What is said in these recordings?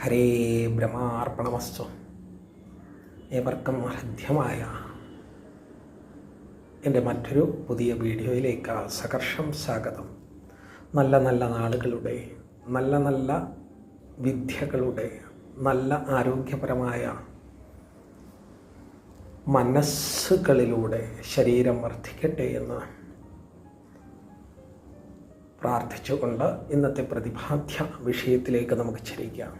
ഹരേ ബ്രഹ്മാർപ്പണമസ്തു. ഏവർക്കും ഹൃദ്യമായ എൻ്റെ മറ്റൊരു പുതിയ വീഡിയോയിലേക്ക് സഹർഷം സ്വാഗതം. നല്ല നല്ല നാളുകളുടെ, നല്ല നല്ല വിദ്യകളുടെ, നല്ല ആരോഗ്യപരമായ മനസ്സുകളിലൂടെ ശരീരം വർദ്ധിക്കട്ടെ എന്ന് പ്രാർത്ഥിച്ചുകൊണ്ട് ഇന്നത്തെ പ്രതിപാദ്യ വിഷയത്തിലേക്ക് നമുക്ക് ചരിക്കാം.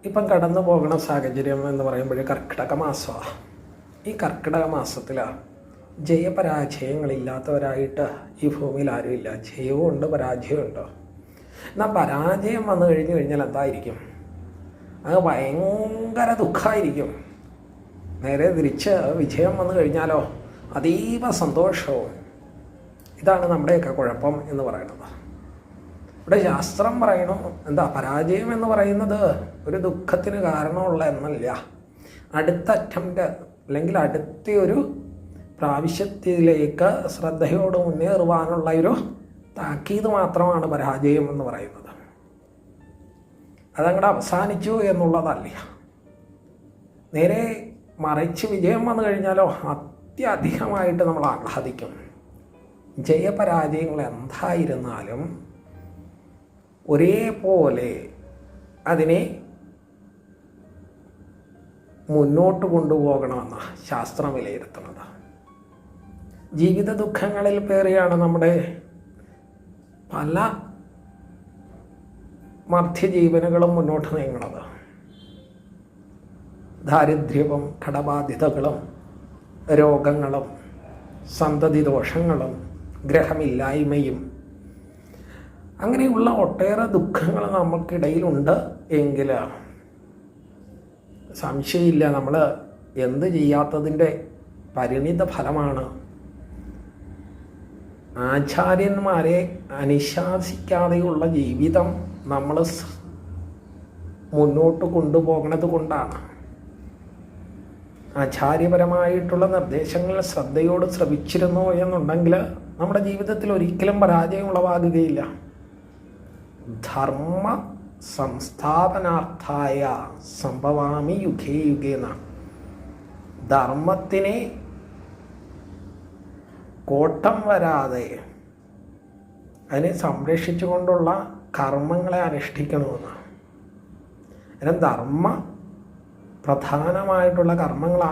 ഇപ്പം കടന്നു പോകുന്ന സാഹചര്യം എന്ന് പറയുമ്പോൾ കർക്കിടക മാസമാണ്. ഈ കർക്കിടക മാസത്തിൽ ജയപരാജയങ്ങളില്ലാത്തവരായിട്ട് ഈ ഭൂമിയിൽ ആരുമില്ല. ജയവും ഉണ്ട്, പരാജയവും ഉണ്ട്. എന്നാൽ പരാജയം വന്നു കഴിഞ്ഞു കഴിഞ്ഞാൽ എന്തായിരിക്കും? അത് ഭയങ്കര ദുഃഖമായിരിക്കും. നേരെ തിരിച്ച് വിജയം വന്നു കഴിഞ്ഞാലോ അതീവ സന്തോഷവും. ഇതാണ് നമ്മുടെയൊക്കെ കുഴപ്പം എന്ന് പറയുന്നത്. ഇവിടെ ശാസ്ത്രം പറയണു എന്താ, പരാജയം എന്ന് പറയുന്നത് ഒരു ദുഃഖത്തിന് കാരണമുള്ള എന്നല്ല, അടുത്ത അറ്റംപ്റ്റ് അല്ലെങ്കിൽ അടുത്തൊരു പ്രാവശ്യത്തിലേക്ക് ശ്രദ്ധയോട് മുന്നേറുവാനുള്ള ഒരു താക്കീത് മാത്രമാണ് പരാജയം എന്ന് പറയുന്നത്. അതങ്ങോട്ട് അവസാനിച്ചു എന്നുള്ളതല്ല. നേരെ മറിച്ച് വിജയം വന്നു കഴിഞ്ഞാലോ അത്യധികമായിട്ട് നമ്മൾ ആഹ്ലാദിക്കും. ജയപരാജയങ്ങൾ എന്തായിരുന്നാലും ഒരേപോലെ അതിനെ മുന്നോട്ട് കൊണ്ടുപോകണമെന്ന് ശാസ്ത്രം വിലയിരുത്തുന്നത്. ജീവിത ദുഃഖങ്ങളിൽ പേറിയാണ് നമ്മുടെ പല മർത്യജീവനുകളും മുന്നോട്ട് നീങ്ങുന്നത്. ദാരിദ്ര്യവും കടബാധ്യതകളും രോഗങ്ങളും സന്തതി ദോഷങ്ങളും ഗ്രഹമില്ലായ്മയും അങ്ങനെയുള്ള ഒട്ടേറെ ദുഃഖങ്ങൾ നമുക്കിടയിലുണ്ട് എങ്കിൽ സംശയമില്ല, നമ്മൾ എന്ത് ചെയ്യാത്തതിൻ്റെ പരിണിത ഫലമാണ്. ആചാര്യന്മാരെ അനുശാസിക്കാതെയുള്ള ജീവിതം നമ്മൾ മുന്നോട്ട് കൊണ്ടുപോകുന്നത് കൊണ്ടാണ്. ആചാര്യപരമായിട്ടുള്ള നിർദ്ദേശങ്ങൾ ശ്രദ്ധയോട് ശ്രവിച്ചിരുന്നു എന്നുണ്ടെങ്കിൽ നമ്മുടെ ജീവിതത്തിൽ ഒരിക്കലും പരാജയം ഉളവാകുകയില്ല. ധർമ്മ സംസ്ഥാപനാർത്ഥായ സംഭവാമി യുഗേ യുഗേന. ധർമ്മത്തിനെ കോട്ടം വരാതെ അതിനെ സംരക്ഷിച്ചുകൊണ്ടുള്ള കർമ്മങ്ങളെ അനുഷ്ഠിക്കണമെന്ന്. അതിന് ധർമ്മ പ്രധാനമായിട്ടുള്ള കർമ്മങ്ങൾ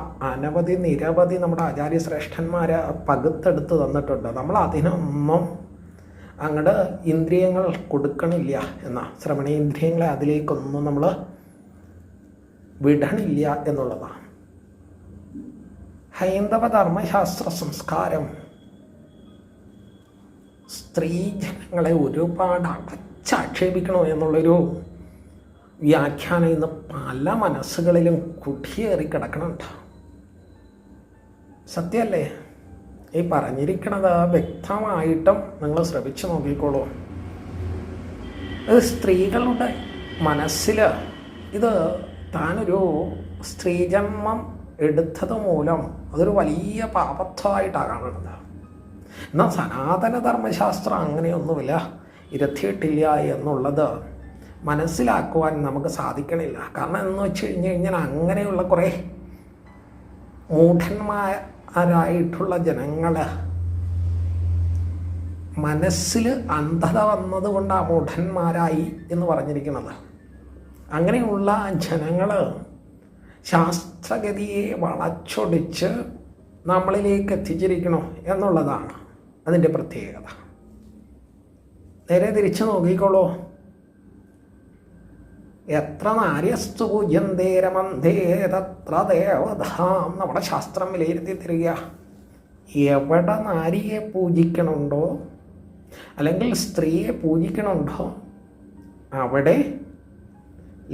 നിരവധി നമ്മുടെ ആചാര്യശ്രേഷ്ഠന്മാർ പകുത്തെടുത്ത് തന്നിട്ടുണ്ട്. നമ്മൾ അതിനൊന്നും അങ്ങോട്ട് ഇന്ദ്രിയങ്ങൾ കൊടുക്കണില്ല എന്ന ശ്രവണേന്ദ്രിയങ്ങളെ അതിലേക്കൊന്നും നമ്മൾ വിടണില്ല എന്നുള്ളതാണ്. ഹൈന്ദവ ധർമ്മശാസ്ത്ര സംസ്കാരം സ്ത്രീജനങ്ങളെ ഒരുപാട് അടച്ചാക്ഷേപിക്കണോ എന്നുള്ളൊരു വ്യാഖ്യാനം ഇന്ന് പല മനസ്സുകളിലും കുടിയേറി കിടക്കണുണ്ട്. സത്യമല്ലേ ഈ പറഞ്ഞിരിക്കണത്? വ്യക്തമായിട്ടും നിങ്ങൾ ശ്രമിച്ചു നോക്കിക്കോളൂ. ഇത് സ്ത്രീകളുടെ മനസ്സിൽ ഇത് താനൊരു സ്ത്രീജന്മം എടുത്തത് മൂലം അതൊരു വലിയ പാപത്വമായിട്ടാണ് കാണുന്നത്. എന്നാൽ സനാതന ധർമ്മശാസ്ത്രം അങ്ങനെയൊന്നുമില്ല, ഇരുത്തിയിട്ടില്ല എന്നുള്ളത് മനസ്സിലാക്കുവാൻ നമുക്ക് സാധിക്കണില്ല. കാരണം എന്ന് വെച്ച് കഴിഞ്ഞാൽ അങ്ങനെയുള്ള കുറേ മൂഢന്മാരായിട്ടുള്ള ജനങ്ങൾ മനസ്സിൽ അന്ധത വന്നതുകൊണ്ടാണ് മൂഢന്മാരായി എന്ന് പറഞ്ഞിരിക്കുന്നത്. അങ്ങനെയുള്ള ജനങ്ങൾ ശാസ്ത്രഗതിയെ വളച്ചൊടിച്ച് നമ്മളിലേക്ക് എത്തിച്ചിരിക്കണോ എന്നുള്ളതാണ് അതിൻ്റെ പ്രത്യേകത. നേരെ തിരിച്ചു നോക്കിക്കോളൂ. എത്ര നാര്യസ്തു പൂജ്യന്തേരമന്ധേ തത്ര ദേവതാം. നമ്മുടെ ശാസ്ത്രം വിലയിരുത്തി തരിക. എവിടെ നാരിയെ പൂജിക്കണുണ്ടോ അല്ലെങ്കിൽ സ്ത്രീയെ പൂജിക്കണുണ്ടോ അവിടെ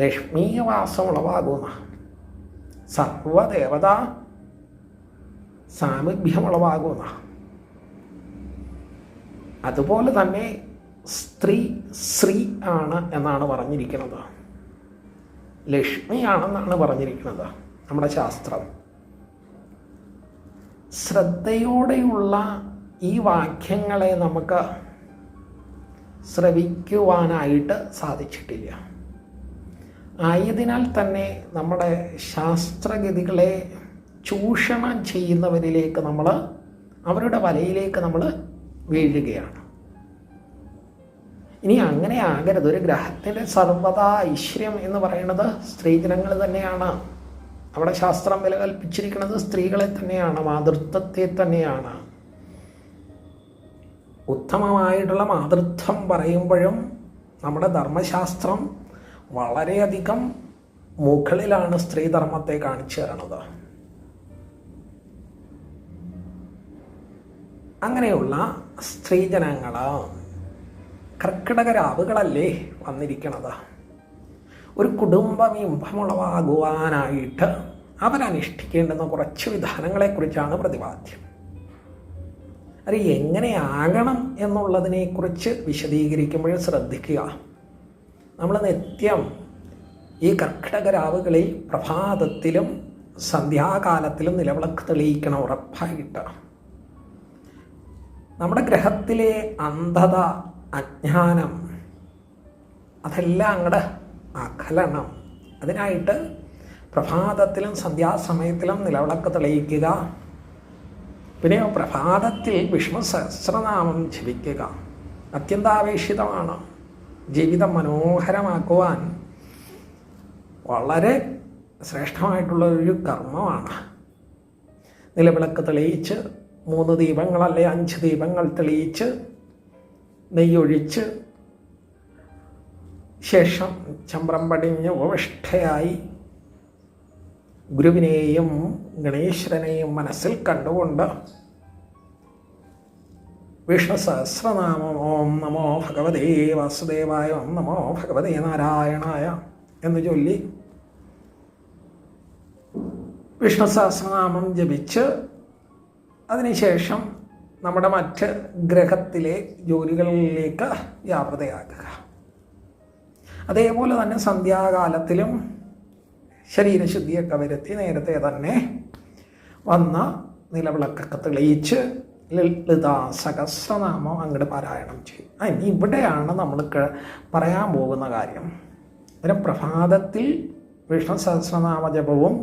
ലക്ഷ്മീവാസം ഉളവാകുന്ന, സർവദേവത സാമീപ്യം ഉളവാകുന്ന. അതുപോലെ തന്നെ സ്ത്രീ ശ്രീ ആണ് എന്നാണ് പറഞ്ഞിരിക്കുന്നത്, ലക്ഷ്മിയാണെന്നാണ് പറഞ്ഞിരിക്കുന്നത് നമ്മുടെ ശാസ്ത്രം. ശ്രദ്ധയോടെയുള്ള ഈ വാക്യങ്ങളെ നമുക്ക് ശ്രവിക്കുവാനായിട്ട് സാധിച്ചിട്ടില്ല. ആയതിനാൽ തന്നെ നമ്മുടെ ശാസ്ത്രഗതികളെ ചൂഷണം ചെയ്യുന്നവരിലേക്ക് നമ്മൾ, അവരുടെ വലയിലേക്ക് നമ്മൾ വീഴുകയാണ്. ഇനി അങ്ങനെ ആകരുത്. ഒരു ഗ്രഹത്തിൻ്റെ സർവ്വതാ ഐശ്വര്യം എന്ന് പറയുന്നത് സ്ത്രീജനങ്ങൾ തന്നെയാണ്. അവിടെ ശാസ്ത്രം വില കൽപ്പിച്ചിരിക്കുന്നത് സ്ത്രീകളെ തന്നെയാണ്, മാതൃത്വത്തെ തന്നെയാണ്. ഉത്തമമായിട്ടുള്ള മാതൃത്വം പറയുമ്പോഴും നമ്മുടെ ധർമ്മശാസ്ത്രം വളരെയധികം മുകളിലാണ് സ്ത്രീധർമ്മത്തെ കാണിച്ചു തരണത്. അങ്ങനെയുള്ള സ്ത്രീജനങ്ങൾ കർക്കിടക രാവുകളല്ലേ വന്നിരിക്കണത്. ഒരു കുടുംബം ഇമ്പമുളവാകുവാനായിട്ട് അവരനുഷ്ഠിക്കേണ്ടുന്ന കുറച്ച് വിധാനങ്ങളെക്കുറിച്ചാണ് പ്രതിപാദ്യം. അത് എങ്ങനെയാകണം എന്നുള്ളതിനെക്കുറിച്ച് വിശദീകരിക്കുമ്പോൾ ശ്രദ്ധിക്കുക. നമ്മൾ നിത്യം ഈ കർക്കിടക രാവുകളിൽ പ്രഭാതത്തിലും സന്ധ്യാകാലത്തിലും നിലവിളക്ക് തെളിയിക്കണം ഉറപ്പായിട്ട്. നമ്മുടെ ഗ്രഹത്തിലെ അന്ധത, അജ്ഞാനം അതെല്ലാം അങ്ങോട്ട് അകലണം. അതിനായിട്ട് പ്രഭാതത്തിലും സന്ധ്യാസമയത്തിലും നിലവിളക്ക് തെളിയിക്കുക. പിന്നെ പ്രഭാതത്തിൽ വിഷ്ണു സഹസ്രനാമം ജപിക്കുക അത്യന്താപേക്ഷിതമാണ്. ജീവിതം മനോഹരമാക്കുവാൻ വളരെ ശ്രേഷ്ഠമായിട്ടുള്ള ഒരു കർമ്മമാണ്. നിലവിളക്ക് തെളിയിച്ച് 3 ദീപങ്ങൾ അല്ലെ 5 ദീപങ്ങൾ തെളിയിച്ച് നെയ്യൊഴിച്ച് ശേഷം ചമ്രം പടിഞ്ഞ് ഉപവിഷ്ടയായി ഗുരുവിനെയും ഗണേശ്വരനെയും മനസ്സിൽ കണ്ടുകൊണ്ട് വിഷ്ണു സഹസ്രനാമം ഓം നമോ ഭഗവതേ വാസുദേവായ, ഓം നമോ ഭഗവതേ നാരായണായ എന്ന് ചൊല്ലി വിഷ്ണു സഹസ്രനാമം ജപിച്ച് അതിനുശേഷം നമ്മുടെ മറ്റ് ഗ്രഹത്തിലെ ജോലികളിലേക്ക് വ്യാപൃതയാക്കുക. അതേപോലെ തന്നെ സന്ധ്യാകാലത്തിലും ശരീരശുദ്ധിയൊക്കെ വരുത്തി നേരത്തെ തന്നെ വന്ന നിലവിളക്കൊക്കെ തെളിയിച്ച് ലളിതാ സഹസ്രനാമം അങ്ങോട്ട് പാരായണം ചെയ്യും. ഇനി ഇവിടെയാണ് നമ്മൾ പറയാൻ പോകുന്ന കാര്യം. പിന്നെ പ്രഭാതത്തിൽ വിഷ്ണു സഹസ്രനാമ ജപവും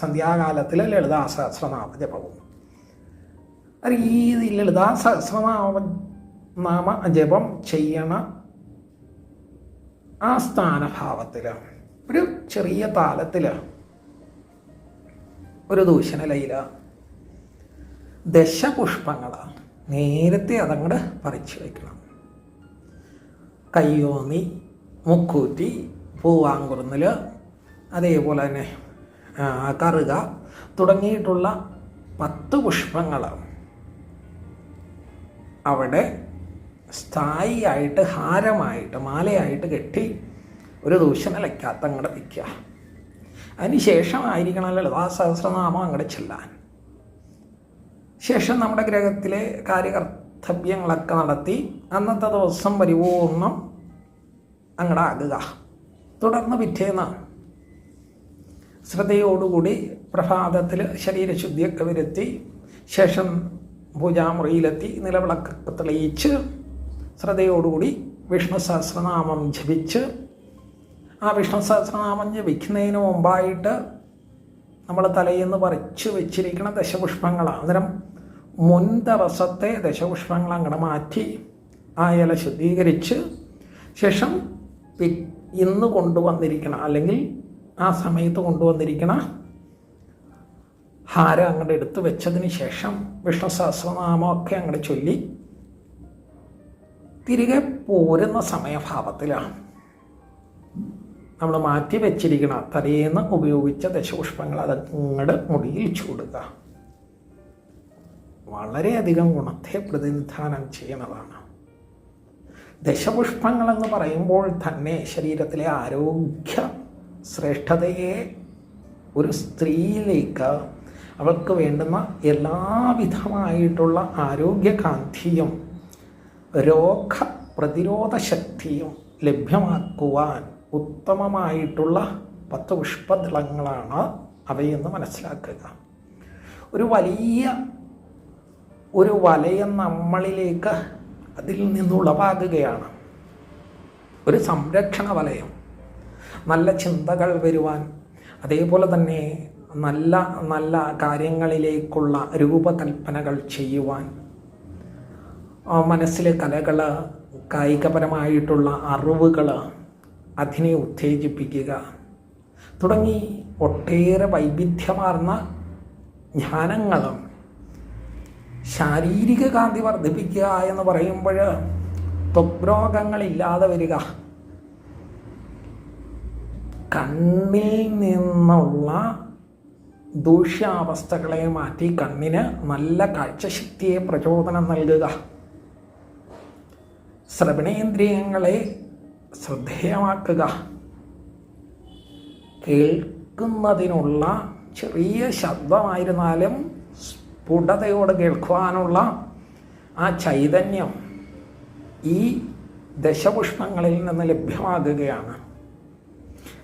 സന്ധ്യാകാലത്തിൽ ലളിതാ സഹസ്രനാമ ജപവും. അത് ഈ ലളിതാ സഹസ്രനാമ ജപം ചെയ്യണ ആ സ്ഥാനഭാവത്തിൽ ഒരു ചെറിയ താലത്തിൽ ഒരു ദൂഷണലയില ദശപുഷ്പങ്ങൾ നേരത്തെ അതങ്ങോട്ട് പറിച്ചു വയ്ക്കണം. കയ്യോന്നി, മുക്കൂറ്റി, പൂവാങ്കുറുന്നൽ, അതേപോലെ തന്നെ കറുക തുടങ്ങിയിട്ടുള്ള 10 പുഷ്പങ്ങൾ അവിടെ സ്ഥായിയായിട്ട് ഹാരമായിട്ട് മാലയായിട്ട് കെട്ടി ഒരു ദൂഷണലയ്ക്കകത്ത് അങ്ങോട്ട് വയ്ക്കുക. അതിന് ശേഷമായിരിക്കണം ലളിതാ സഹസ്രനാമം അങ്ങോട്ട് ചെല്ലാൻ. ശേഷം നമ്മുടെ ഗ്രഹത്തിലെ കാര്യകർത്തവ്യങ്ങളൊക്കെ നടത്തി അന്നത്തെ ദിവസം പരിപൂർണം അങ്ങോട്ട് ആകുക. തുടർന്ന് പിറ്റേന്ന് ശ്രദ്ധയോടുകൂടി പ്രഭാതത്തിൽ ശരീരശുദ്ധിയൊക്കെ വരുത്തി ശേഷം പൂജാമുറിയിലെത്തി നിലവിളക്കൊക്കെ തെളിയിച്ച് ശ്രദ്ധയോടുകൂടി വിഷ്ണു സഹസ്രനാമം ജപിച്ച് ആ വിഷ്ണു സഹസ്രനാമം ജപിക്കുന്നതിന് മുമ്പായിട്ട് നമ്മൾ തലയിൽ പറിച്ചു വെച്ചിരിക്കുന്ന ദശപുഷ്പങ്ങളാണ്. അന്നേരം മുൻ ദിവസത്തെ ദശപുഷ്പങ്ങൾ അങ്ങോട്ട് മാറ്റി ആ ഇല ശുദ്ധീകരിച്ച് ശേഷം ഇന്ന് കൊണ്ടുവന്നിരിക്കണം അല്ലെങ്കിൽ ആ സമയത്ത് കൊണ്ടുവന്നിരിക്കണം ഹാരം അങ്ങോട്ട് എടുത്ത് വെച്ചതിന് ശേഷം വിഷ്ണു സഹസ്രനാമമൊക്കെ അങ്ങോട്ട് ചൊല്ലി തിരികെ പോരുന്ന സമയഭാവത്തിലാണ് നമ്മൾ മാറ്റി വെച്ചിരിക്കണം തലേന്ന് ഉപയോഗിച്ച ദശപുഷ്പങ്ങൾ അതങ്ങോട്ട് മുടിയിൽ ചൂടുക. വളരെയധികം ഗുണത്തെ പ്രതിനിധാനം ചെയ്യണതാണ്. ദശപുഷ്പങ്ങളെന്ന് പറയുമ്പോൾ തന്നെ ശരീരത്തിലെ ആരോഗ്യ ശ്രേഷ്ഠതയെ ഒരു സ്ത്രീയിലേക്ക് അവൾക്ക് വേണ്ടുന്ന എല്ലാവിധമായിട്ടുള്ള ആരോഗ്യകാന്തിയും രോഗപ്രതിരോധ ശക്തിയും ലഭ്യമാക്കുവാൻ ഉത്തമമായിട്ടുള്ള 10 പുഷ്പദളങ്ങളാണ് അവയെന്ന് മനസ്സിലാക്കുക. ഒരു വലിയ ഒരു വലയം നമ്മളിലേക്ക് അതിൽ നിന്നുളവാകുകയാണ്. ഒരു സംരക്ഷണ വലയം. നല്ല ചിന്തകൾ വരുവാൻ, അതേപോലെ തന്നെ നല്ല നല്ല കാര്യങ്ങളിലേക്കുള്ള രൂപകൽപ്പനകൾ ചെയ്യുവാൻ, മനസ്സിലെ കലകൾ, കായികപരമായിട്ടുള്ള അറിവുകൾ അതിനെ ഉത്തേജിപ്പിക്കുക തുടങ്ങി ഒട്ടേറെ വൈവിധ്യമാർന്ന ജ്ഞാനങ്ങളും. ശാരീരിക കാന്തി വർദ്ധിപ്പിക്കുക എന്ന് പറയുമ്പോൾ ത്വഗ്രോഗങ്ങളില്ലാതെ വരിക, കണ്ണിൽ നിന്നുള്ള ദൂഷ്യാവസ്ഥകളെ മാറ്റി കണ്ണിന് നല്ല കാഴ്ചശക്തിയെ പ്രചോദനം നൽകുക, ശ്രവണേന്ദ്രിയങ്ങളെ ശ്രദ്ധേയമാക്കുക, കേൾക്കുന്നതിനുള്ള ചെറിയ ശബ്ദമായിരുന്നാലും സ്ഫുടതയോടെ കേൾക്കുവാനുള്ള ആ ചൈതന്യം ഈ ദശപുഷ്പങ്ങളിൽ നിന്ന് ലഭ്യമാകുകയാണ്.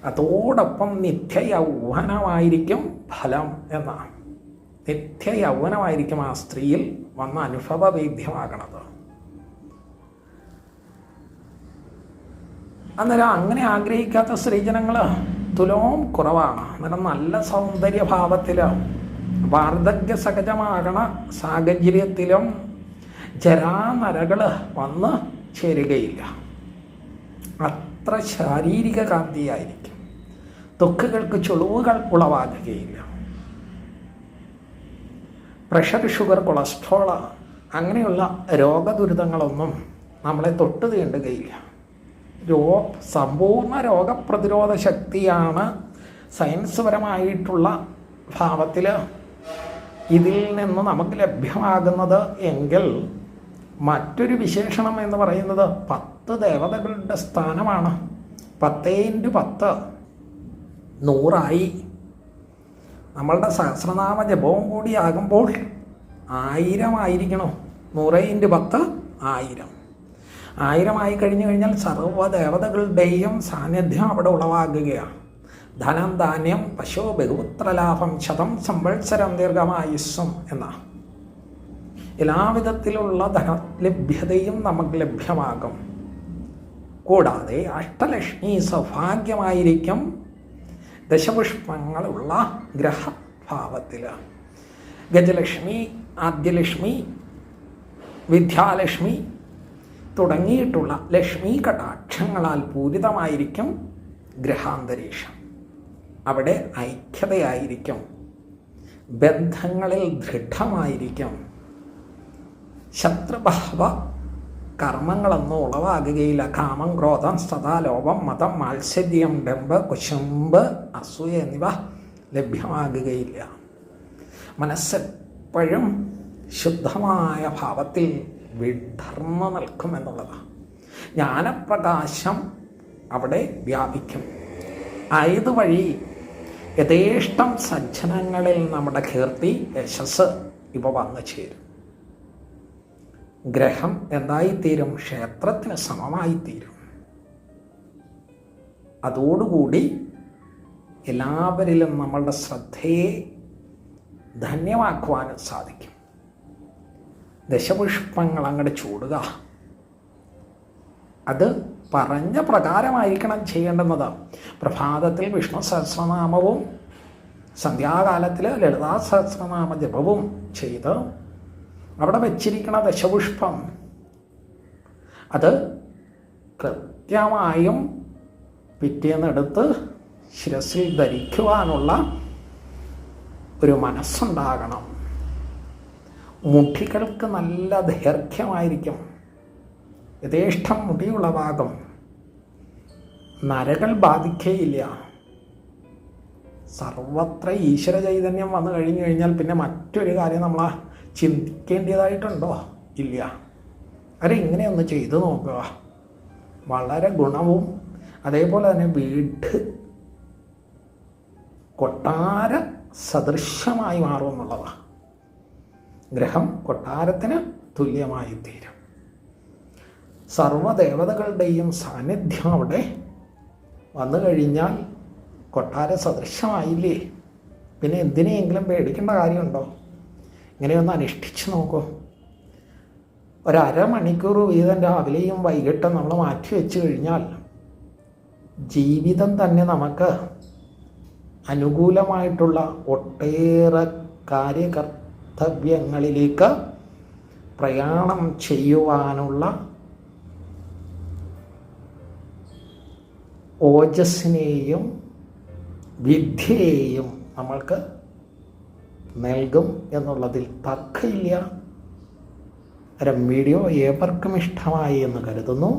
അതോടൊപ്പം നിത്യയൗവനമായിരിക്കും ഫലം എന്നാണ്. നിത്യയൗവനമായിരിക്കും ആ സ്ത്രീയിൽ വന്ന അനുഭവവേദ്യമാകണത്. അന്നേരം അങ്ങനെ ആഗ്രഹിക്കാത്ത സ്ത്രീജനങ്ങൾ തുലോം കുറവാണ്. അന്നേരം നല്ല സൗന്ദര്യഭാവത്തിൽ വാർദ്ധക്യ സഹജമാകണ സാഹചര്യത്തിലും ജരാനരകൾ വന്ന് ചേരുകയില്ല. അത്ര ശാരീരിക കാന്തിയായിരിക്കും. ത്വക്കുകൾക്ക് ചുളിവുകൾ ഉളവാകുകയില്ല. പ്രഷർ, ഷുഗർ, കൊളസ്ട്രോൾ അങ്ങനെയുള്ള രോഗദുരിതങ്ങളൊന്നും നമ്മളെ തൊട്ട് തീണ്ടുകയില്ല. സമ്പൂർണ്ണ രോഗപ്രതിരോധ ശക്തിയാണ് സയൻസ് പരമായിട്ടുള്ള ഭാവത്തിൽ ഇതിൽ നിന്ന് നമുക്ക് ലഭ്യമാകുന്നത് എങ്കിൽ മറ്റൊരു വിശേഷണം എന്ന് പറയുന്നത് 10 ദേവതകളുടെ സ്ഥാനമാണ്. 10x10 100 നമ്മളുടെ സഹസ്രനാമ ജപവും കൂടി ആകുമ്പോൾ 1000 ആയിരിക്കണം. 100x10 1000. 1000 കഴിഞ്ഞു കഴിഞ്ഞാൽ സർവ്വദേവതകളുടെയും സാന്നിധ്യം അവിടെ ഉളവാകുകയാണ്. ധനം, ധാന്യം, പശു, ബഹുപുത്രലാഭം, ശതം സംവത്സരം, ദീർഘമായുസ്സും എന്ന എല്ലാവിധത്തിലുള്ള ധനലഭ്യതയും നമുക്ക് ലഭ്യമാകും. കൂടാതെ അഷ്ടലക്ഷ്മി സൗഭാഗ്യമായിരിക്കും ദശപുഷ്പങ്ങളുള്ള ഗ്രഹഭാവത്തിൽ. ഗജലക്ഷ്മി, ആദ്യലക്ഷ്മി, വിദ്യാലക്ഷ്മി തുടങ്ങിയിട്ടുള്ള ലക്ഷ്മി കടാക്ഷങ്ങളാൽ പൂരിതമായിരിക്കും ഗ്രഹാന്തരീക്ഷം. അവിടെ ഐക്യതയായിരിക്കും, ബന്ധങ്ങളിൽ ദൃഢമായിരിക്കും, ശത്രുഭാവ കർമ്മങ്ങളൊന്നും ഉളവാകുകയില്ല. കാമം, ക്രോധം, സദാ, ലോഭം, മതം, മാത്സര്യം, ഡംബ്, കുശുമ്പ്, അസൂയ എന്നിവ ലഭ്യമാകുകയില്ല. മനസ്സെപ്പോഴും ശുദ്ധമായ ഭാവത്തിൽ വിടർന്നു നിൽക്കുമെന്നുള്ളതാണ്. ജ്ഞാനപ്രകാശം അവിടെ വ്യാപിക്കും. ആയതുവഴി യഥേഷ്ടം സജ്ജനങ്ങളിൽ നമ്മുടെ കീർത്തി, യശസ് ഇവ വന്നു ചേരും. ഗ്രഹം എന്തായിത്തീരും? ക്ഷേത്രത്തിന് സമമായിത്തീരും. അതോടുകൂടി എല്ലാവരിലും നമ്മളുടെ ശ്രദ്ധയെ ധന്യമാക്കുവാനും സാധിക്കും. ദശപുഷ്പങ്ങൾ അങ്ങോട്ട് ചൂടുക. അത് പറഞ്ഞ പ്രകാരമായിരിക്കണം ചെയ്യേണ്ടുന്നത്. പ്രഭാതത്തിൽ വിഷ്ണു സഹസ്രനാമവും സന്ധ്യാകാലത്തിൽ ലളിതാ സഹസ്രനാമ ജപവും ചെയ്ത് അവിടെ വച്ചിരിക്കുന്ന ദശപുഷ്പം അത് കൃത്യമായും പിറ്റേന്നെടുത്ത് ശിരസിൽ ധരിക്കുവാനുള്ള ഒരു മനസ്സുണ്ടാകണം. മുടികൾക്ക് നല്ല ദൈർഘ്യമായിരിക്കും. യഥേഷ്ടം മുടിയുളവാകും. നരകൾ ബാധിക്കുകയില്ല. സർവത്ര ഈശ്വര ചൈതന്യം വന്നു കഴിഞ്ഞു കഴിഞ്ഞാൽ പിന്നെ മറ്റൊരു കാര്യം നമ്മൾ ചിന്തിക്കേണ്ടതായിട്ടുണ്ടോ? ഇല്ല. ഇങ്ങനെയൊന്ന് ചെയ്തു നോക്കുക. വളരെ ഗുണവും അതേപോലെ തന്നെ വീട് കൊട്ടാര സദൃശമായി മാറും എന്നുള്ളതാണ്. ഗ്രഹം കൊട്ടാരത്തിന് തുല്യമായി തീരും. സർവദേവതകളുടെയും സാന്നിധ്യം അവിടെ വന്നു കഴിഞ്ഞാൽ കൊട്ടാര സദൃശമായില്ലേ? പിന്നെ എന്തിനെയെങ്കിലും പേടിക്കേണ്ട കാര്യമുണ്ടോ? ഇങ്ങനെയൊന്ന് അനുഷ്ഠിച്ച് നോക്കൂ. 1/2 മണിക്കൂർ വീതം രാവിലെയും വൈകിട്ടും നമ്മൾ മാറ്റി വെച്ച് കഴിഞ്ഞാൽ ജീവിതം തന്നെ നമുക്ക് അനുകൂലമായിട്ടുള്ള ഒട്ടേറെ കാര്യകർത്തവ്യങ്ങളിലേക്ക് പ്രയാണം ചെയ്യുവാനുള്ള ഓജസ്സിനെയും വിദ്യയെയും നമ്മൾക്ക് നൽകും എന്നുള്ളതിൽ തർക്കമില്ല. വീഡിയോ ഏവർക്കും ഇഷ്ടമായി എന്ന് കരുതുന്നു.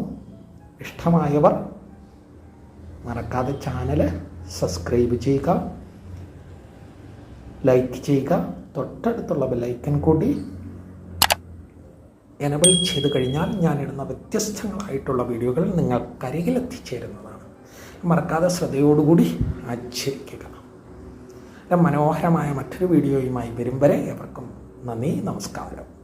ഇഷ്ടമായവർ മറക്കാതെ ചാനൽ സബ്സ്ക്രൈബ് ചെയ്യുക, ലൈക്ക് ചെയ്യുക, തൊട്ടടുത്തുള്ള ബെല്ലൈക്കൺ കൂടി എനബിൾ ചെയ്ത് കഴിഞ്ഞാൽ ഞാനിടുന്ന വ്യത്യസ്തങ്ങളായിട്ടുള്ള വീഡിയോകൾ നിങ്ങൾക്കരികിൽ എത്തിച്ചേരുന്നതാണ്. മറക്കാതെ ശ്രദ്ധയോടുകൂടി ആചരിക്കുക. മനോഹരമായ മറ്റൊരു വീഡിയോയുമായി വരും വരെ എവർക്കും നന്ദി, നമസ്കാരം.